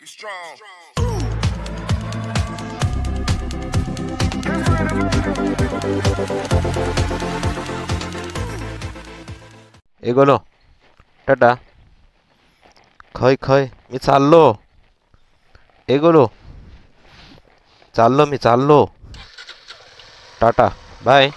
ए गोलो टाटा खय खय मी चाललो. ए गोलो चाललो मी चाललो. Tata bye.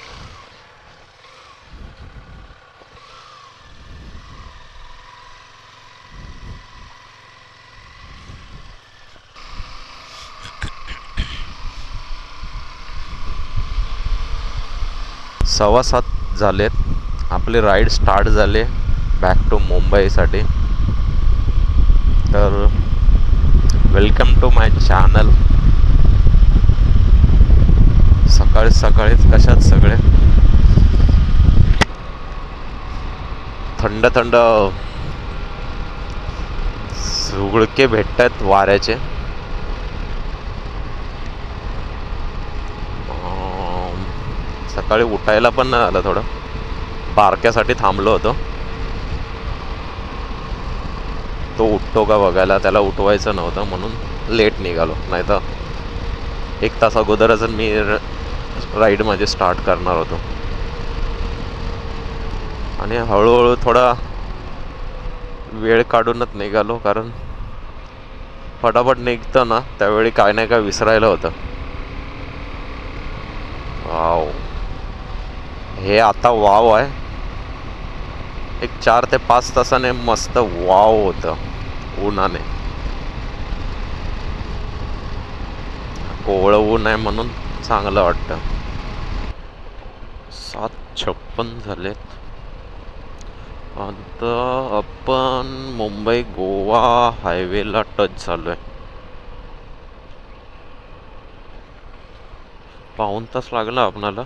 सव्वा 7 झालेत. आपले राईड स्टार्ट झाले बॅक टू मुंबईसाठी. तर वेलकम टू माय चॅनल. सकाळी सकाळीच कशात सगळे थंड थंड झुळके भेटतात वाऱ्याचे. सकाळी उठायला पण नाही आलं. थोडं बारक्यासाठी थांबलो होतो. तो उठतो का बघायला. त्याला उठवायचं नव्हतं म्हणून लेट निघालो. नाही तर 1 तास अगोदरच मी राईड माझी स्टार्ट करणार होतो. आणि हळूहळू थोडा वेळ काढूनच निघालो. कारण फटाफट निघतं ना त्यावेळी काय नाही काय विसरायला होतं. वाव हे आता वाव आहे. एक 4 ते 5 तासाने मस्त वाव होतं उन्हाने. कोवळं ऊन आहे म्हणून चांगलं वाटतं. 7:56 झालेत. आता आपण मुंबई गोवा हायवेला टच झालोय. 1.5 तास लागला आपणाला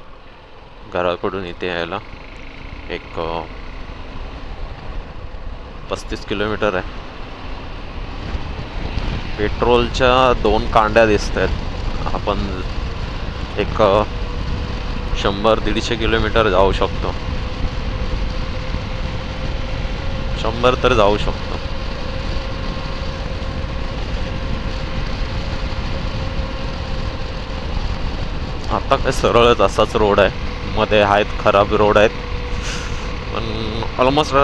घराकडून इथे यायला. एक 35 किलोमीटर आहे. पेट्रोलच्या 2 कांड्या दिसत आहेत. आपण एक 100-150 किलोमीटर जाऊ शकतो. 100 तर जाऊ शकतो. आता काय सरळच असाच रोड आहे. मध्ये आहेत खराब रोड आहेत पण ऑलमोस्ट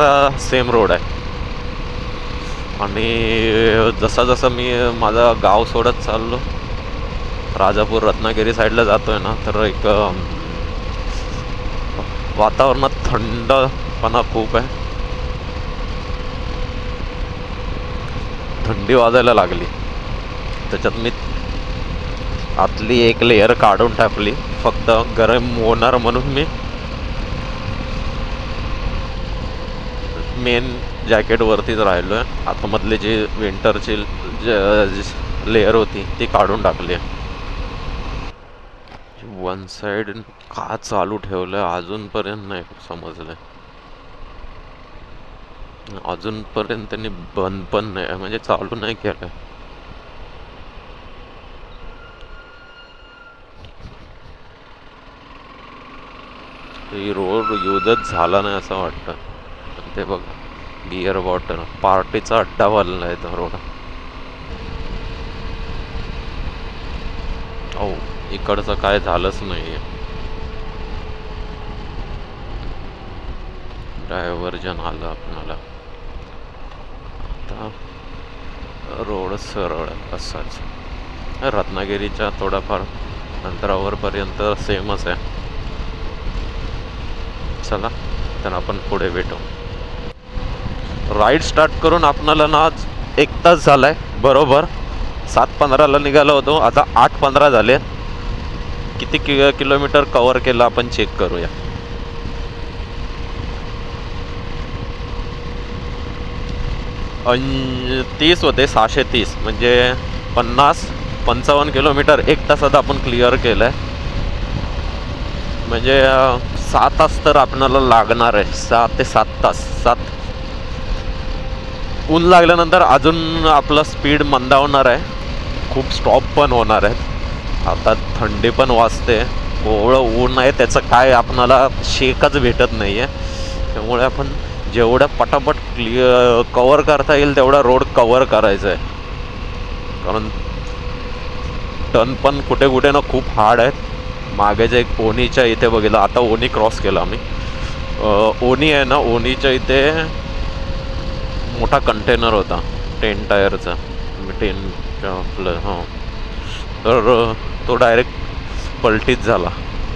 सेम रोड आहे. आणि जसा जसा मी माझं गाव सोडत चाललो राजापूर रत्नागिरी साईडला जातोय ना तर एक वातावरणात थंडपणा खूप आहे. थंडी वाजायला लागली. त्याच्यात मी आतली एक लेयर काढून टाकली. फक्त गरम होणार म्हणून मी मेन जॅकेट वरतीच राहिलोय. आतमधली जी विंटरची लेयर होती ती काढून टाकली. वन साइड का चालू ठेवलंय अजूनपर्यंत नाही समजलंय. अजूनपर्यंत त्यांनी बंद पण नाही म्हणजे चालू नाही केलंय. रोड युजच झाला नाही असं वाटतं. ते बघ बियर बॉटल पार्टीचा अड्डा वाढलाय तो रोड. हो इकडचं काय झालंच नाहीये. डायव्हर्जन आलं आपल्याला. आता रोड सरळ असाच. रत्नागिरीच्या थोडाफार अंतरावर पर्यंत सेमच आहे. चला तर आपण पुढे भेटू. राईड स्टार्ट करून आपणाला ना 1 तास झालाय. बरोबर 7:15ला निघालो होतो. आता 8:15 झाले. किती किलोमीटर कव्हर केलं आपण चेक करूया. आणि 30 होते 630 म्हणजे 50-55 किलोमीटर 1 तासात आपण क्लिअर केलंय. म्हणजे 7 तास तर आपल्याला लागणार आहे. 6 ते 7 तास. 7 ऊन लागल्यानंतर अजून आपला स्पीड मंदावणार आहे. खूप स्टॉप पण होणार आहेत. आता थंडी पण वाजते. कोवळं ऊन आहे त्याचं काय आपणाला शेकच भेटत नाही आहे. त्यामुळे आपण जेवढं पटापट कव्हर करता येईल तेवढा रोड कव्हर करायचा आहे. कारण टर्न पण कुठे कुठे ना खूप हार्ड आहेत. मागे जे एक ओनीच्या इथे बघितलं, आता ओनी क्रॉस केला आम्ही. ओनी आहे ना, ओनीच्या इथे मोठा कंटेनर होता 10 टायरचा, 10 आपलं हां. तर तो डायरेक्ट पलटीच झाला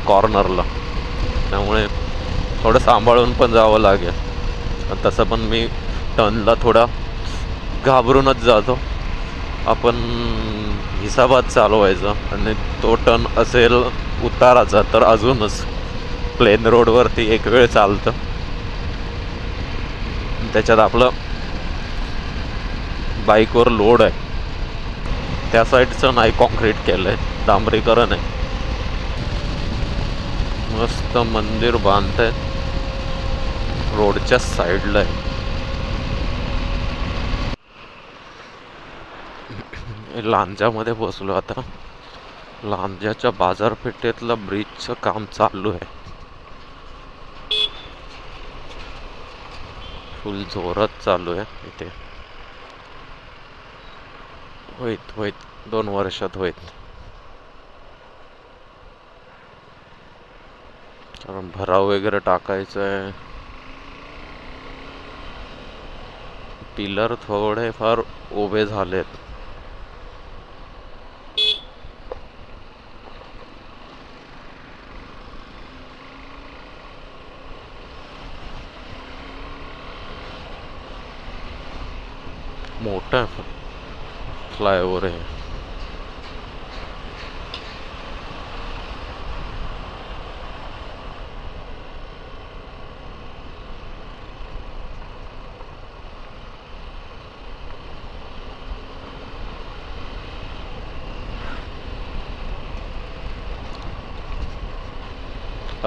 कॉर्नरला. त्यामुळे थोडं सांभाळून पण जावं लागेल. तसं पण मी टर्नला थोडा घाबरूनच जातो. आपण हिसाबात चालवायचा, आणि तो टर्न असेल उताराचा तर अजूनच प्लेन रोडवरती एक वेळ चालतं. त्याच्यात आपलं बाईकवर लोड आहे. त्या साईडचं नाही कॉन्क्रीट केलं आहे, डांबरीकरण आहे. मस्त मंदिर बांधत आहे, रोडच्या साईडला आहे. लांजामध्ये बसलो आता. लांजाच्या बाजारपेठेतलं ब्रिजचं काम चालू आहे, फुल जोरात चालू आहे इथे. होईत 2 वर्षात होईत. कारण भराव वगैरे टाकायचं आहे. पिलर थोडे फार उभे झालेत. मोठा फ्लायओव्हर आहे.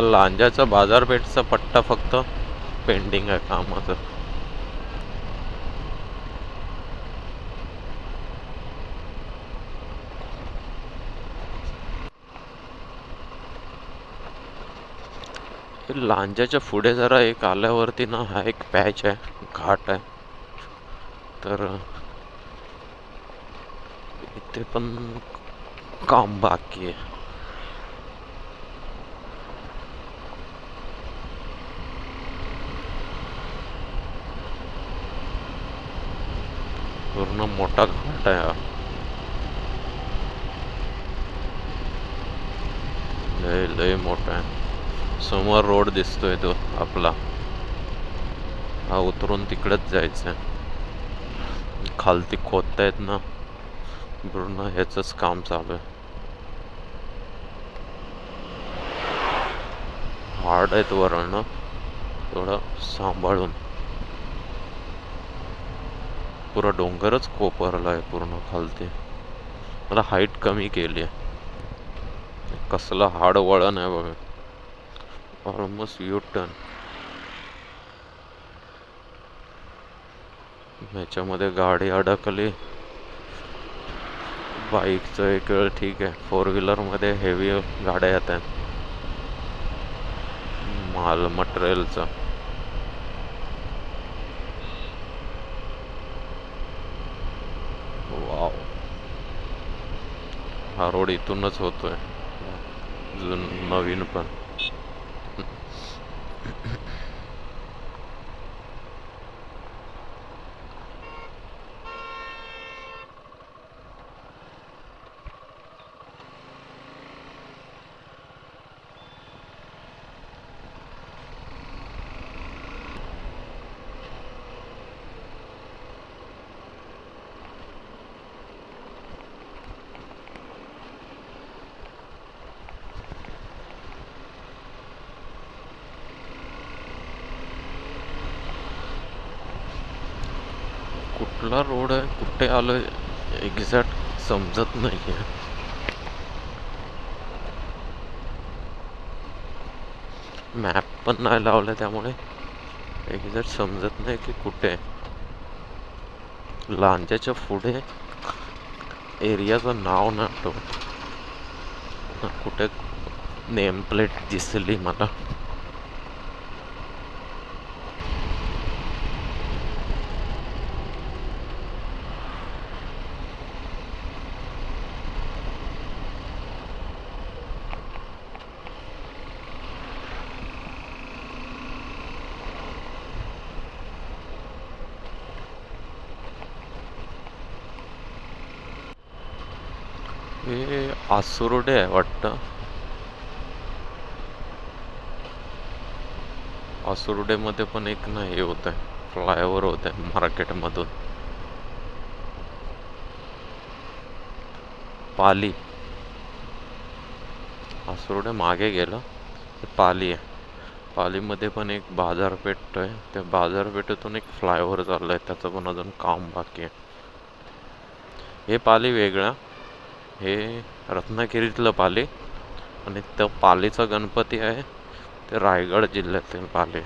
लांजाचा बाजारपेठचा पट्टा फक्त पेंडिंग आहे कामाचं. लांजाच्या पुढे जरा एक आल्यावरती ना, हा एक पॅच आहे, घाट आहे. तर इथे पण काम बाकी आहे. पूर्ण मोठा घाट आहे हा. लय मोठा आहे. समोर रोड दिसतोय तो आपला, हा उतरून तिकडेच जायचं आहे. खालती खोदतायत ना, पूर्ण ह्याचंच काम चालू आहे. हार्ड आहेत वळणं, थोडं सांभाळून. पुरा डोंगरच कोपरला आहे पूर्ण खालती. मला हाईट कमी केली आहे. कसला हार्ड वळण आहे बघा, ऑलमोस्ट यू टर्न. ह्याच्यामध्ये गाडी अडकली. बाईकचं एक वेळ ठीक आहे, 4 व्हीलरमध्ये हेवी गाड्या येत आहेत, माल मटेरियलचं. वाव, हा रोड इथूनच होतोय, नवीन पण. कुठला रोड आहे, कुठे आलोय एक्झॅक्ट समजत नाहीये. मॅप पण नाही लावलं, त्यामुळे एक्झॅक्ट समजत नाही की कुठे. लांजाच्या पुढे एरियाचं नाव नाही आठवत. कुठे नेम प्लेट दिसली मला. हे आसुर्डे आहे वाटतं. आसुर्डेमध्ये पण एक ना हे होत आहे, फ्लायओव्हर होत आहे मार्केटमधून. पाली, आसुर्डे मागे गेलं, हे पाली आहे. पालीमध्ये पण एक बाजारपेठ आहे, त्या बाजारपेठेतून एक फ्लायओव्हर चाललं आहे, त्याचं पण अजून काम बाकी आहे. हे पाली वेगळं, हे रत्नागिरीतलं पाली, आणि तो पालीचा गणपती आहे ते रायगड जिल्ह्यातील पाली.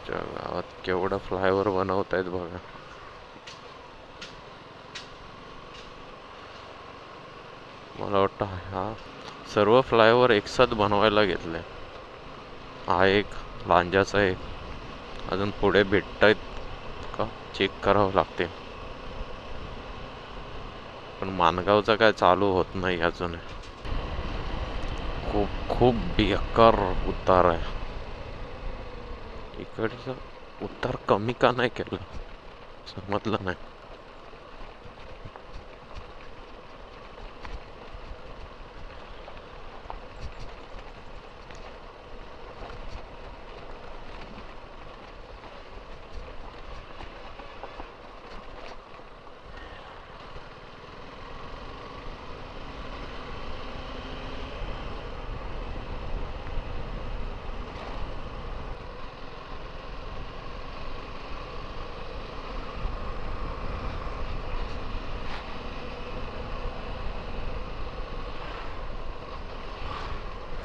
गावात केवढं फ्लायओव्हर बनवत आहेत बघा. मला वाटतं हा सर्व फ्लायओव्हर एकसाथ बनवायला घेतले. हा एक, लांजाचा एक, अजून पुढे भेटतायत का चेक करावं लागते. पण माणगावचा काय चालू होत नाही अजून. खूप खूप बेकार उतार आहे. इकडचा उतार कमी का नाही केलं समजलं नाही.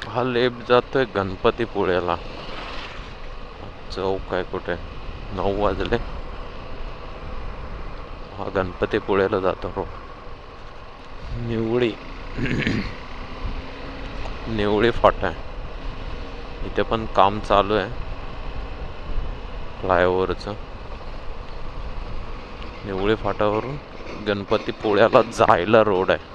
हा लेफ्ट जातोय गणपतीपुळ्याला. चौक आहे कुठे, 9 वाजले. हा गणपतीपुळ्याला जातो रोड. निवळी निवळी फाटा आहे, इथे पण काम चालू आहे फ्लायओव्हरचं. निवळी फाटावरून गणपतीपुळ्याला जायला रोड आहे.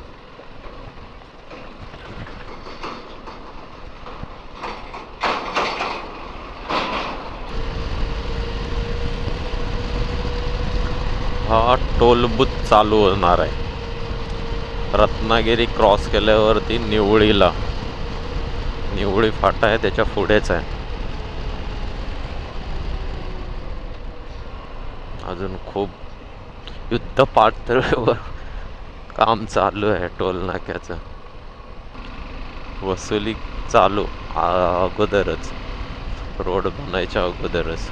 हा टोल बूथ चालू होणार आहे रत्नागिरी क्रॉस केल्यावरती. निवळीला निवळी फाटा आहे, त्याच्या पुढेच आहे. अजून खूप युद्ध पातळीवर काम चालू आहे टोल नाक्याचं. वसुली चालू अगोदरच, रोड बनायच्या अगोदरच.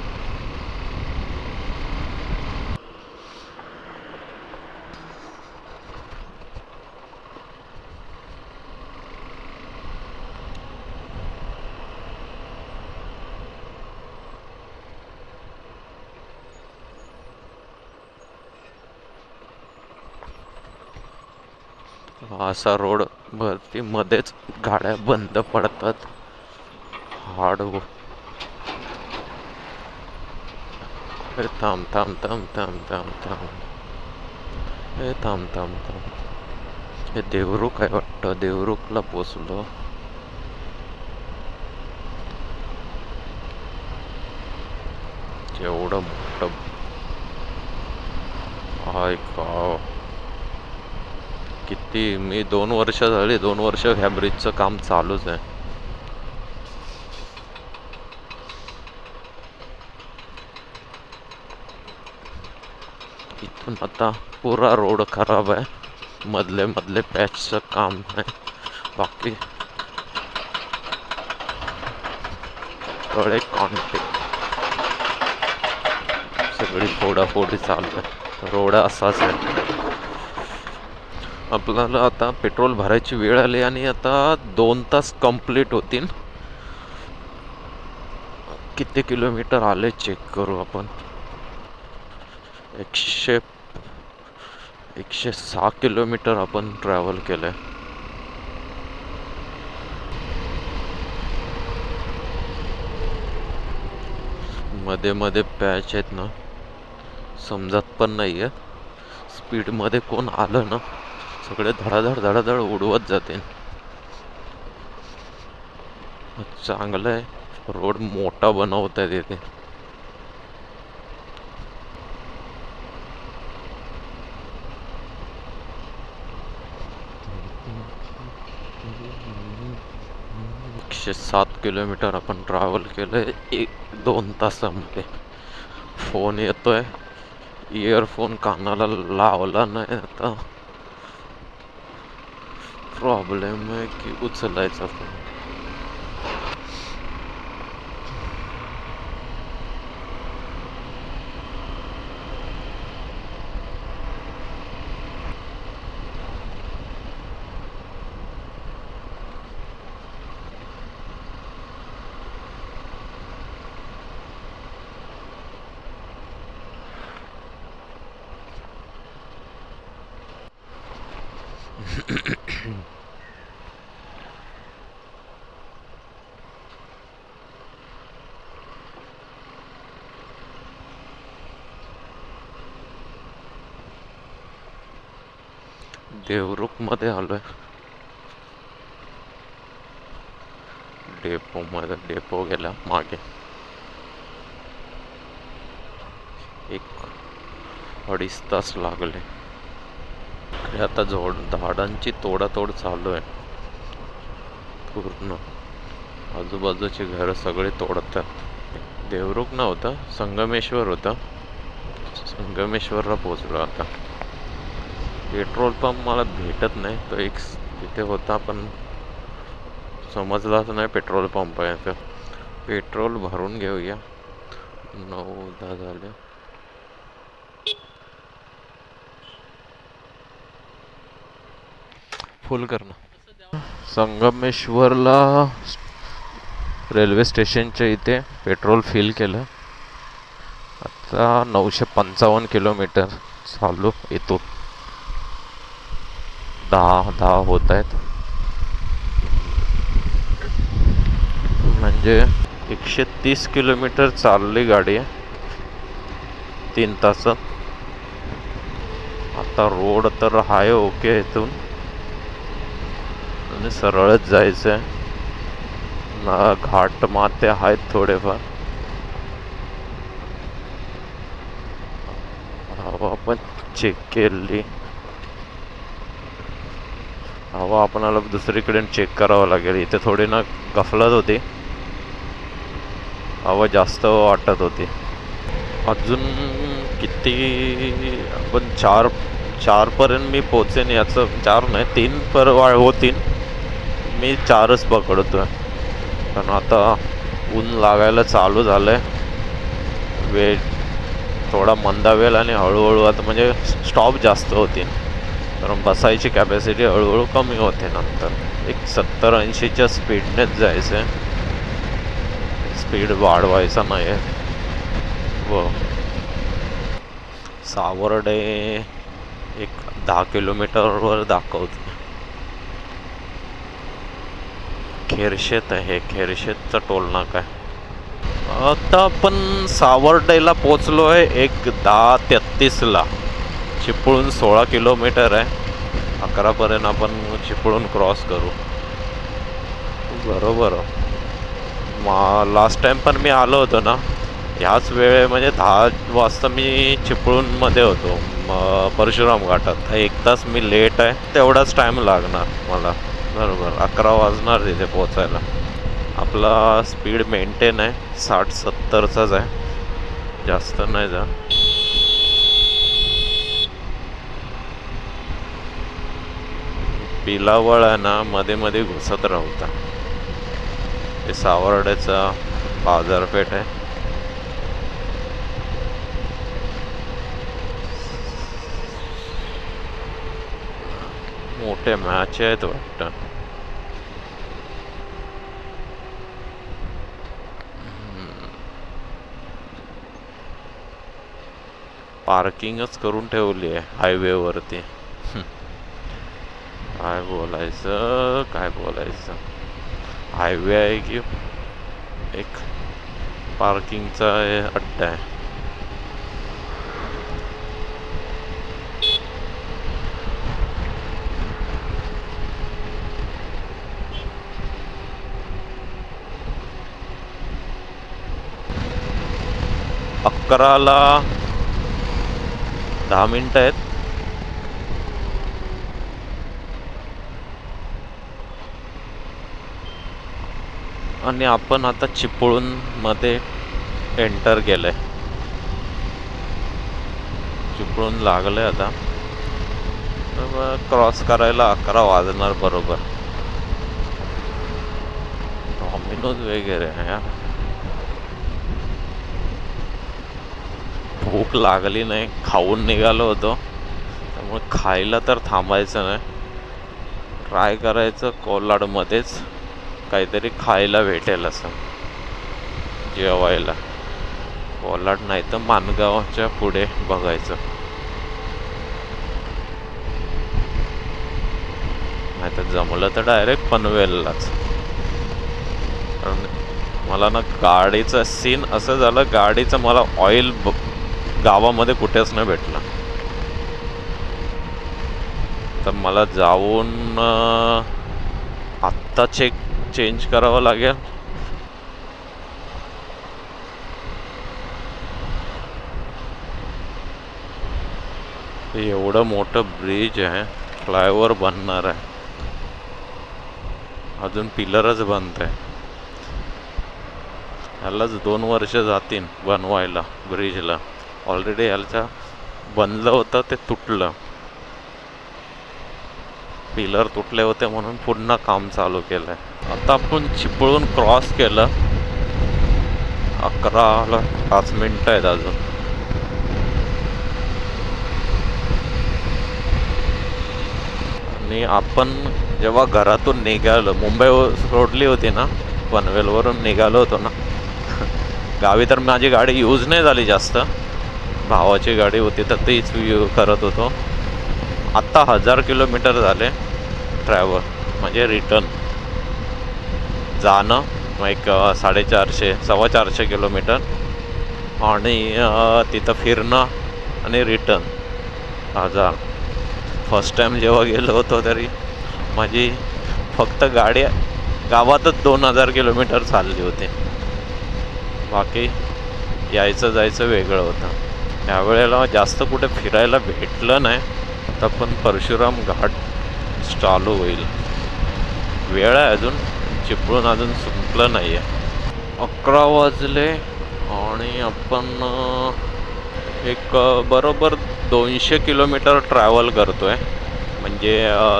असा रोड भरती मध्येच गाड्या बंद पडतात. हाड थांब थांब थांब थांब थांब थांब, हे थांब थांब थांब. हे देवरुख आहे वाटतं, देवरुखला पोचलो. एवढं मोठं हाय का. किती, मी 2 वर्ष झाली, 2 वर्ष ह्या ब्रिजचं काम चालूच आहे. इथून आता पुरा रोड खराब आहे, मधले मधले पॅचचं काम आहे. बाकी सगळे कॉन्टॅक्ट, सगळी फोडाफोडी चालू आहे. रोड असाच आहे. आपल्याला आता पेट्रोल भरायची वेळ आली आणि आता 2 तास कंप्लीट होतील. किती किलोमीटर आले चेक करू आपण. 106 किलोमीटर आपण ट्रॅव्हल केलंय. मध्ये मध्ये पॅच आहेत ना, समजत पण नाहीये. स्पीड मध्ये कोण आलं ना, सगळे धडाधड धडाधड उडवत जाते. चांगलं आहे, रोड मोठा बनवत आहे तिथे. 107 किलोमीटर आपण ट्रॅव्हल केलंय 1-2 तासामध्ये. फोन येतोय, इयरफोन कानाला लावला नाही. आता प्रॉब्लेम आहे की उचलायचा फोन. देवरुख मध्ये आलोय. डेपो मध्ये, डेपो गेला मागे. 1-2.5 तास लागले. आता झाडांची तोडातोड चालू आहे पूर्ण. आजूबाजूची घर सगळे तोडतात. देवरुख नव्हता, संगमेश्वर होता. संगमेश्वरला पोहोचलो आता. पेट्रोल पंप मला भेटत नाही. तो एक तिथे होता पण समजलाच नाही पेट्रोल पंप आहे तर. पेट्रोल भरून घेऊया. 9-10 झाले. फुल करणं. संगमेश्वरला रेल्वे स्टेशनच्या इथे पेट्रोल फिल केलं. आता 955 किलोमीटर चालू. येतो 10 होत आहेत. म्हणजे 130 किलोमीटर चालली गाडी आहे 3 तासात. आता रोड तर आहे ओके. इथून आणि सरळच जायचं आहे ना. घाट माते आहेत थोडेफार. हवा पण चेक केली. हवा आपणाला दुसरीकडे चेक करावं लागेल. इथे थोडी ना गफलत होती. हवा जास्त वाटत होती. अजून किती आपण 4 पर्यंत मी पोचेन. याचं 4 नाही 3 होतील. मी 4च पकडतोय कारण आता ऊन लागायला चालू झालंय. वेळ थोडा मंदावेल आणि हळूहळू आता म्हणजे स्टॉप जास्त होतील कारण बसायची कॅपॅसिटी हळूहळू कमी होते. नंतर 70-80च्या स्पीडनेच जायचं आहे. स्पीड वाढवायचा नाही आहे. व सावर्डे 10 किलोमीटरवर दाखवते. खेरशेत आहे. खेरशेतचा टोल नाका आहे. आता आपण सावर्डेला पोचलो आहे 10:33ला. चिपळूण 16 किलोमीटर आहे. 11 पर्यंत आपण चिपळूण क्रॉस करू. बरोबर. लास्ट टाइम पण मी आलो होतो ना ह्याच वेळे म्हणजे 10 वाजता मी चिपळूणमध्ये होतो परशुराम घाटात. 1 तास मी लेट आहे. तेवढाच टाइम लागणार मला. बरोबर 11 वाजणार तिथे पोचायला. आपला स्पीड मेंटेन आहे 60-70चाच आहे. जास्त नाही जा. पिलावळ आहे ना मध्ये मध्ये घुसत राहता. हे सावर्ड्याचा बाजारपेठ आहे. मोठे मॅच आहेत वाटतं. पार्किंगच करून ठेवली आहे हायवेवरती. काय बोलायचं. हायवे आहे की एक पार्किंगचा अड्डा आहे. अकराला 10 मिनिटं आहेत. आणि आपण आता चिपळूण मध्ये एंटर केलंय. चिपळूण लागलंय आता. क्रॉस करायला 11 वाजणार बरोबर. डॉमिनोज वगैरे आहे यार. भूक लागली नाही, खाऊन निघालो होतो, त्यामुळे खायला तर थांबायचं नाही. ट्राय करायचं कोलाडमध्येच काहीतरी खायला भेटेल असं जेवायला. कोलाड नाही तर माणगावच्या पुढे बघायचं. नाही तर जमलं तर डायरेक्ट पनवेललाच. कारण मला ना गाडीचं सीन असं झालं, गाडीचं मला ऑइल गावामध्ये कुठेच नाही भेटलं. तर मला जाऊन आत्ता चेंज करावं लागेल. एवढं मोठं ब्रिज आहे, फ्लायओव्हर बनणार आहे, अजून पिलरच बनत आहे. ह्यालाच 2 वर्ष जातील बनवायला ब्रिजला. ऑलरेडी ह्याला बनलं होतं, ते तुटलं. पिलर तुटले होते म्हणून पुन्हा काम चालू केलंय. आता आपण चिपळूण क्रॉस केलं. 11ला 5 मिनिटं आहेत अजून. आणि आपण जेव्हा घरातून निघालो, मुंबई सोडली होती ना, पनवेलवरून निघालो होतो ना गावी, तर माझी गाडी यूज नाही झाली जास्त. भावाची गाडी होती तर तीच करत होतो. आत्ता 1000 किलोमीटर झाले ट्रॅव्हल, म्हणजे रिटर्न जाणं मग एक 450 450 किलोमीटर, आणि तिथं फिरणं आणि रिटर्न 1000. फर्स्ट टाइम जेव्हा गेलो होतो तरी माझी फक्त गाडी गावातच 2000 किलोमीटर चालली होती. बाकी यायचं जायचं वेगळं होतं. त्यावेळेला जास्त कुठे फिरायला भेटलं नाही. आता पण परशुराम घाट चालू होईल, वेळ आहे अजून. चिपळूण अजून संपलं नाही आहे. 11 वाजले आणि आपण एक बरोबर 200 किलोमीटर ट्रॅव्हल करतोय. म्हणजे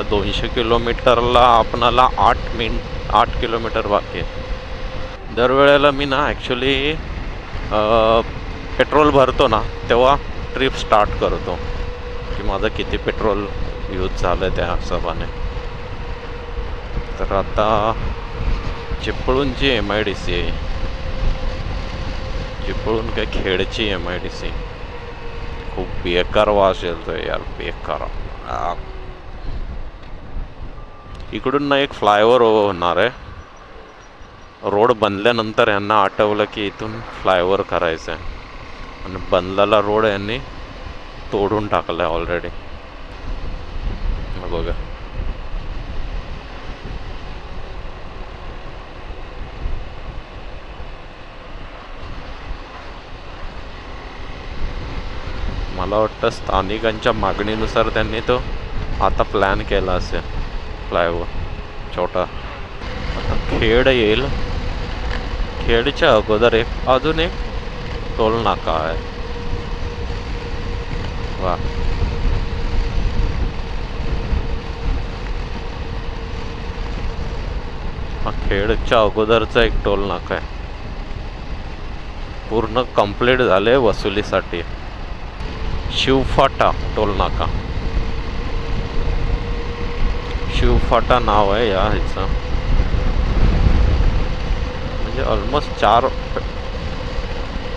200 किलोमीटरला आपणाला 8 किलोमीटर बाकी आहे. दरवेळेला मी ना ॲक्च्युली पेट्रोल भरतो ना, तेव्हा ट्रिप स्टार्ट करतो की माझं किती पेट्रोल यूज झालं आहे त्या हिशोबाने. तर आता चिपळूणची MIDC आहे. चिपळूण काय खेडची MIDC. खूप बेकार वास येतोय यार, बेकार. इकडून ना एक फ्लायओव्हर होणार आहे. रोड बनल्यानंतर यांना आठवलं की इथून फ्लायओव्हर करायचं आहे, आणि बनलेला रोड यांनी तोडून टाकला आहे ऑलरेडी. बघा, मला वाटतं स्थानिकांच्या मागणीनुसार त्यांनी तो आता प्लॅन केला असेल फ्लायओव्हर छोटा. आता खेड येईल. खेडच्या अगोदर अजून एक टोल नाका आहे. वा, हा खेडच्या अगोदरचा एक टोल नाका आहे. पूर्ण कंप्लीट झाले वसुलीसाठी. शिवफाटा टोल नाका, शिवफाटा नाव आहे या ह्याचं. म्हणजे ऑलमोस्ट 4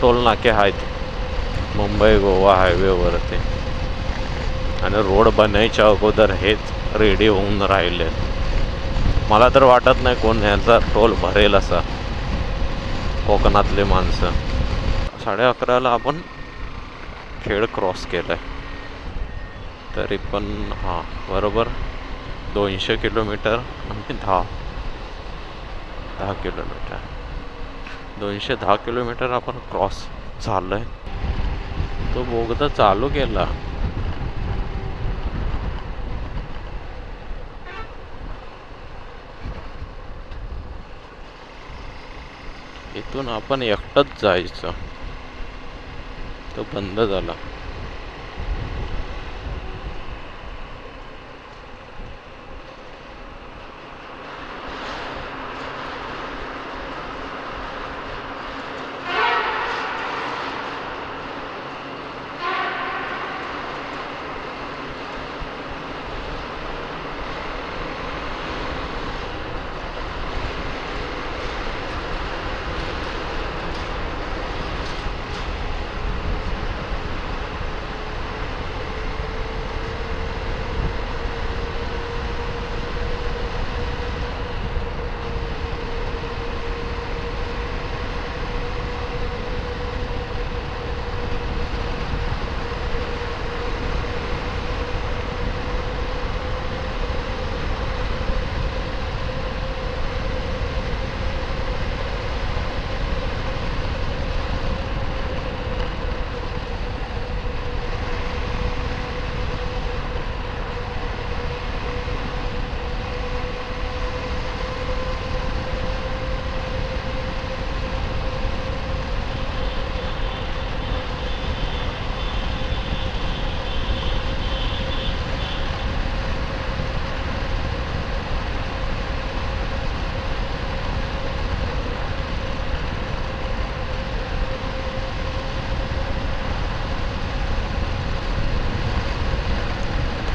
टोल नाके आहेत मुंबई गोवा हायवेवरती, आणि रोड बनायच्या अगोदर हेच रेडी होऊन राहिले. मला तर वाटत नाही कोण ह्याचा टोल भरेल असा, कोकणातले माणसं. 11:30ला आपण खेड क्रॉस केलं आहे. तरी पण हां, बरोबर 200 किलोमीटर आणि 10 किलोमीटर, 210 किलोमीटर आपण क्रॉस झालं आहे. तो बोगदा चालू केला. इथून आपण एकटंच जायचं, तो बंद झाला.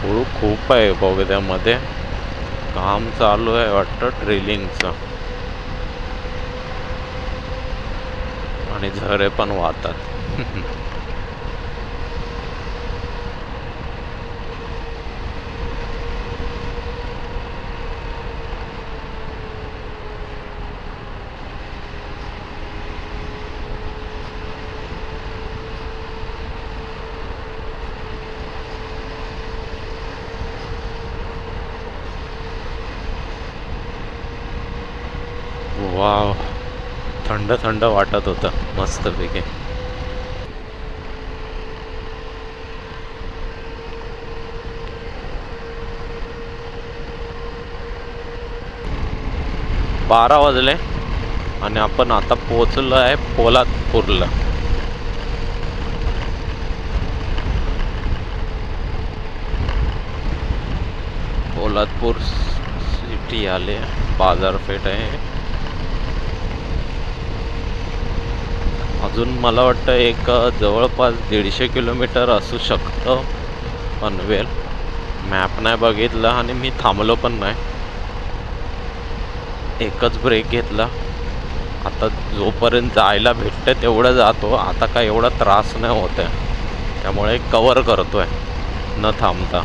धूळ खूप आहे बोगद्यामध्ये, काम चालू आहे वाटतं ड्रिलिंगचं, आणि झरे पण वाहतात. वाव, थंड थंड वाटत होतं मस्तपैकी. बारा वाजले आणि आपण आता पोहोचलो आहे पोलादपूरला. पोलादपूर सिटी आले, बाजारपेठ आहे. अजून मला वाटतं एक जवळपास 150 किलोमीटर असू शकतं पनवेल. मॅप नाही बघितला आणि मी थांबलो पण नाही, एकच ब्रेक घेतला. आता जोपर्यंत जायला भेटतं तेवढं जातो, आता काय एवढा त्रास नाही होत आहे, त्यामुळे कवर करतो आहे न थांबता.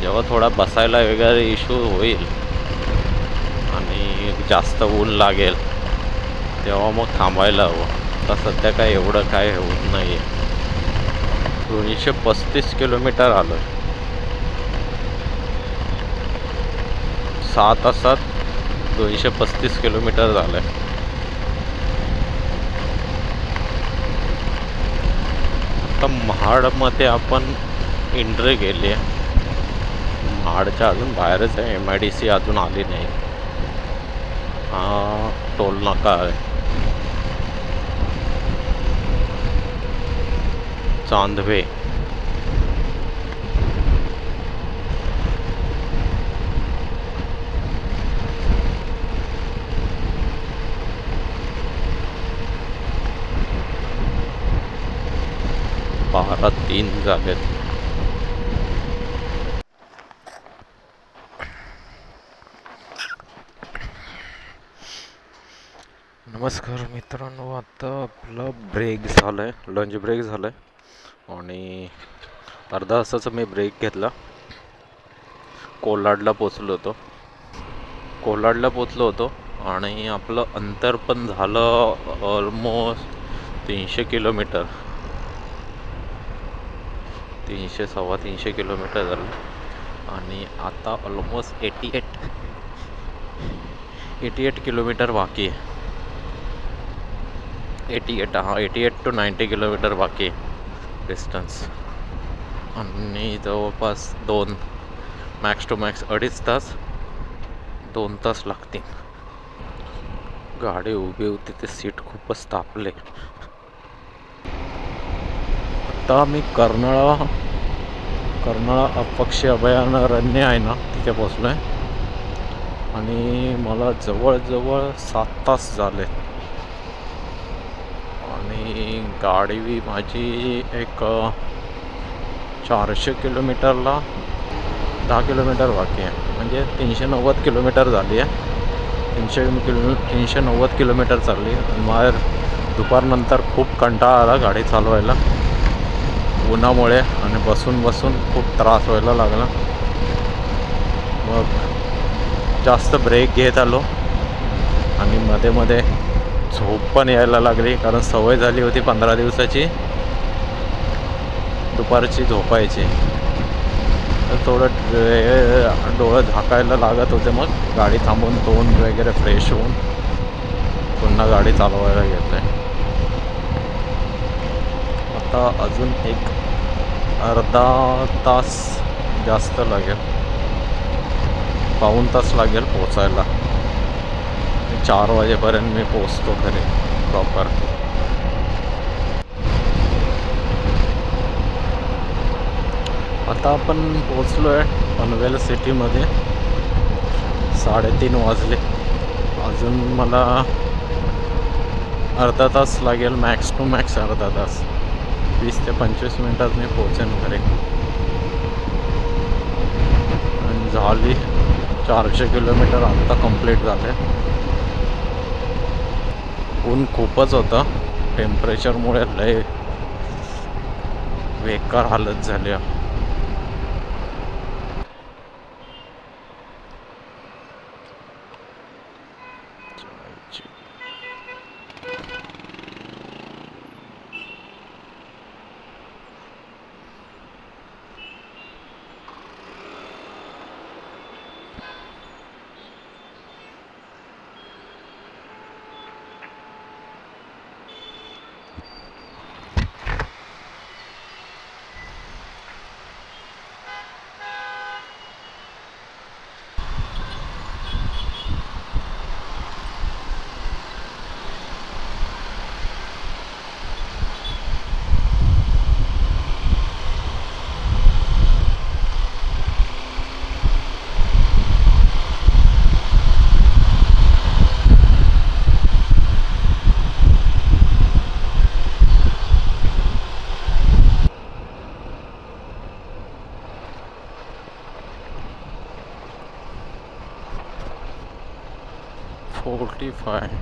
जेव्हा थोडा बसायला वगैरे इश्यू होईल आणि जास्त ऊन लागेल तेव्हा मग थांबायला हवं. आता सध्या काय एवढं काय होत नाही आहे. 235 किलोमीटर आलो आहे, 6 तासात 235 किलोमीटर झालं आहे. आता महाडमध्ये आपण एंट्री केली आहे. महाडच्या अजून बाहेरच आहे, MIDC अजून आली नाही. हा टोल नाका आहे. चांदवे, बारा 3 झालेत. नमस्कार मित्रांनो, आता आपला ब्रेक झालाय, लंच ब्रेक झालाय आणि अर्धा तासाचा मी ब्रेक घेतला. कोलाडला पोचलो होतो आणि आपलं अंतर पण झालं ऑलमोस्ट 300 किलोमीटर, 300-325 किलोमीटर झालं. आणि आता ऑलमोस्ट 88 किलोमीटर बाकी आहे. 88 to 90 किलोमीटर बाकी आहे डिस्टन्स. आणि जवळपास 2 मॅक्स टू मॅक्स 2.5 तास 2 तास लागतील. गाडी उभी होती ते सीट खूपच तापले. आता मी कर्नाळा अपक्षी अभयारण्य आहे ना, तिथे पोचलो आहे आणि मला जवळजवळ 7 तास झाले आणि गाडी माझी एक 400 किलोमीटरला 10 किलोमीटर बाकी आहे, म्हणजे 390 किलोमीटर झाली आहे. 390 किलोमीटर चालली. मला दुपारनंतर खूप कंटाळा आला गाडी चालवायला उन्हामुळे आणि बसून खूप त्रास व्हायला लागला. मग जास्त ब्रेक घेत आलो आणि मध्ये झोप पण यायला लागली, कारण सवय झाली होती 15 दिवसाची दुपारची झोपायची. तर थोडं डोळं झाकायला लागत होते. मग गाडी थांबवून तोंड वगैरे फ्रेश होऊन पुन्हा गाडी चालवायला घेतली. आता अजून एक अर्धा तास जास्त लागेल, पाऊण तास लागेल पोचायला. 4 वाजेपर्यंत मी पोचतो घरी प्रॉपर. आता आपण पोचलो आहे पनवेल सिटीमध्ये. 3:30 वाजले. अजून मला अर्धा तास लागेल, मॅक्स टू मॅक्स अर्धा तास. 20 ते 25 मिनटात मी पोचेन घरी. आणि झाली 400 किलोमीटर आत्ता कंप्लीट झाले. ऊन खूपच होतं, टेम्परेचरमुळे लय बेकार हालत झाली.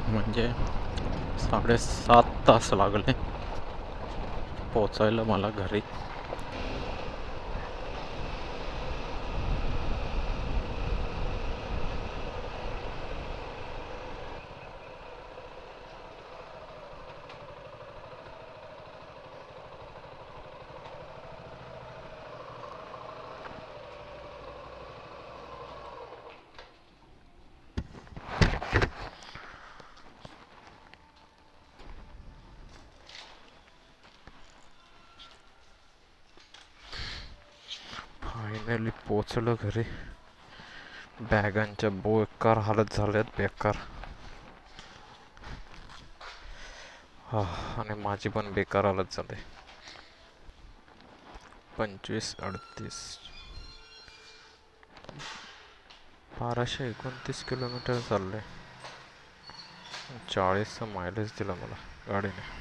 म्हणजे 7.5 तास लागले पोचायला मला घरी. फायनली पोचलो घरी. बॅगांच्या बेकार हालत झाल्यात, बेकार. आणि माझी पण बेकार हालत झाली. 25-38 1229 किलोमीटर चालले. 40चं मायलेज दिलं मला गाडीने.